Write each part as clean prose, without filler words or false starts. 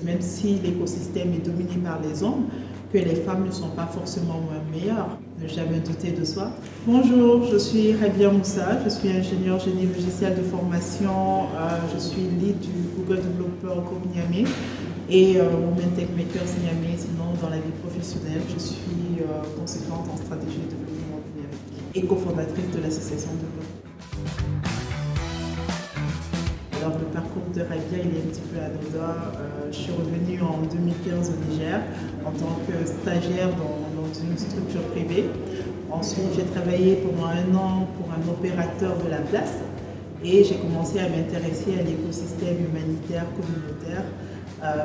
même si l'écosystème est dominé par les hommes, que les femmes ne sont pas forcément meilleures. Ne jamais douter de soi. Bonjour, je suis Rabia Moussa, je suis ingénieure génie logiciel de formation, je suis lead du Google Developer Group Niamey et Women Tech Makers Niamey. Sinon, dans la vie professionnelle, je suis consultante en stratégie de développement numérique et cofondatrice de l'association Developer. Alors, le parcours de Rabia, il est un petit peu anodin. Je suis revenue en 2015 au Niger en tant que stagiaire dans une structure privée. Ensuite, j'ai travaillé pendant 1 an pour un opérateur de la place et j'ai commencé à m'intéresser à l'écosystème humanitaire communautaire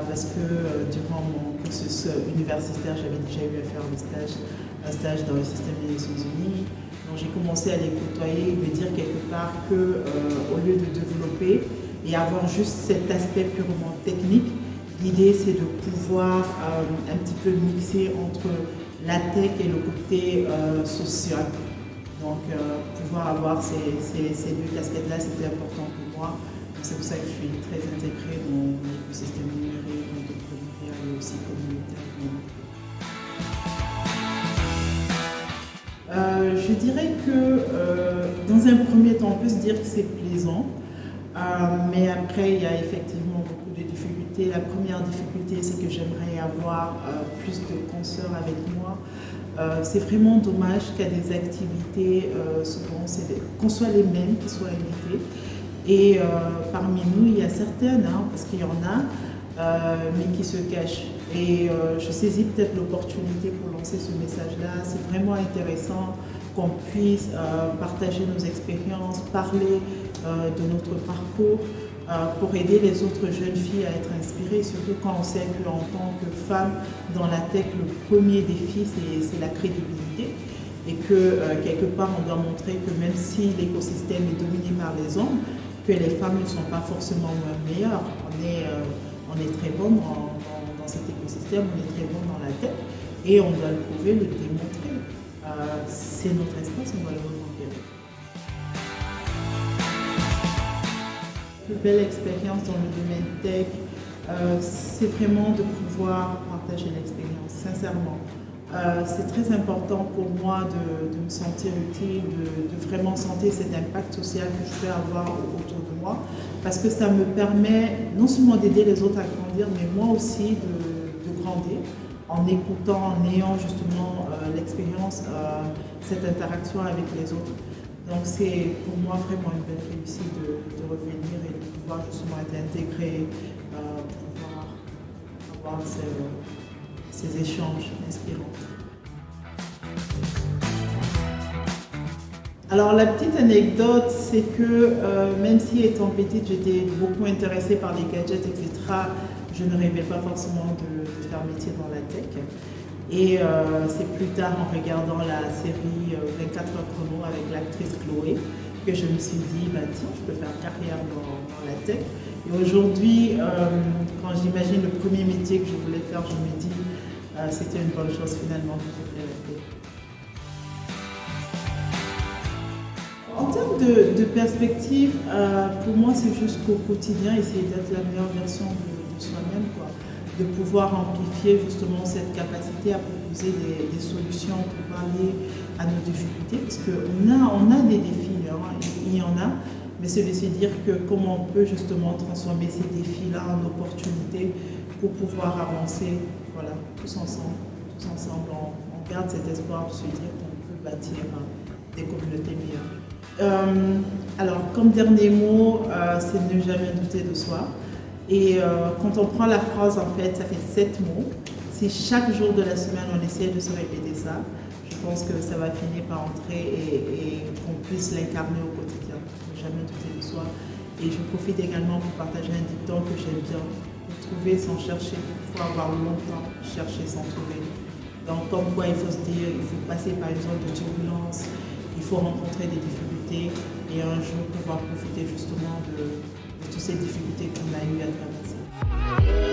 parce que durant mon cursus universitaire, j'avais déjà eu à faire un stage dans le système des Nations Unies. Donc j'ai commencé à les côtoyer et me dire quelque part qu'au lieu de développer et avoir juste cet aspect purement technique, l'idée c'est de pouvoir un petit peu mixer entre la tech et le côté social. Donc pouvoir avoir ces 2 casquettes-là, c'était important pour moi. C'est pour ça que je suis très intégrée dans l'écosystème numérique, entrepreneurial et aussi communautaire. Je dirais que dans un premier temps, on peut se dire que c'est plaisant, mais après il y a effectivement beaucoup de difficultés. La première difficulté, c'est que j'aimerais avoir plus de consoeurs avec moi. C'est vraiment dommage qu'à des activités, souvent qu'on soit les mêmes qui soient invités. Et parmi nous, il y a certaines, parce qu'il y en a, mais qui se cachent. Et je saisis peut-être l'opportunité pour lancer ce message-là. C'est vraiment intéressant qu'on puisse partager nos expériences, parler de notre parcours pour aider les autres jeunes filles à être inspirées, surtout quand on sait qu'en tant que femme dans la tech, le premier défi, c'est la crédibilité. Et que quelque part, on doit montrer que même si l'écosystème est dominé par les hommes, que les femmes ne sont pas forcément meilleures. On est très bon dans cet écosystème, on est très bon dans la tech et on doit le prouver, le démontrer. C'est notre espace, on doit le reconquérir. La plus belle expérience dans le domaine tech, c'est vraiment de pouvoir partager l'expérience, sincèrement. C'est très important pour moi de me sentir utile, de vraiment sentir cet impact social que je peux avoir autour de moi, parce que ça me permet non seulement d'aider les autres à grandir, mais moi aussi de grandir en écoutant, en ayant justement l'expérience, cette interaction avec les autres. Donc c'est pour moi vraiment une belle réussite de revenir et de pouvoir justement être intégré, pouvoir avoir ces échanges inspirants. Alors la petite anecdote, c'est que même si étant petite, j'étais beaucoup intéressée par les gadgets, etc., je ne rêvais pas forcément de faire métier dans la tech. Et c'est plus tard en regardant la série 24 heures chrono avec l'actrice Chloé que je me suis dit, bah, tiens, je peux faire carrière dans la tech. Et aujourd'hui, quand j'imagine le premier métier que je voulais faire, je me dis, c'était une bonne chose finalement que j'ai fait la tech. En termes de perspective, pour moi, c'est juste qu'au quotidien, essayer d'être la meilleure version de soi-même, quoi. De pouvoir amplifier justement cette capacité à proposer des solutions pour parler à nos difficultés, parce qu'on a des défis, il y en a, mais c'est de se dire que comment on peut justement transformer ces défis-là en opportunités pour pouvoir avancer, voilà, tous ensemble, on garde cet espoir de se dire qu'on peut bâtir des communautés meilleures. Alors, comme dernier mot, c'est ne jamais douter de soi. Et quand on prend la phrase, en fait, ça fait 7 mots. Si chaque jour de la semaine, on essaie de se répéter ça, je pense que ça va finir par entrer et qu'on puisse l'incarner au quotidien. Ne jamais douter de soi. Et je profite également pour partager un dicton que j'aime bien. Pour trouver sans chercher, il faut avoir longtemps cherché sans trouver. Donc, comme quoi il faut se dire, il faut passer par une zone de turbulence, il faut rencontrer des difficultés et un jour pouvoir profiter justement de toutes ces difficultés qu'on a eu à traverser.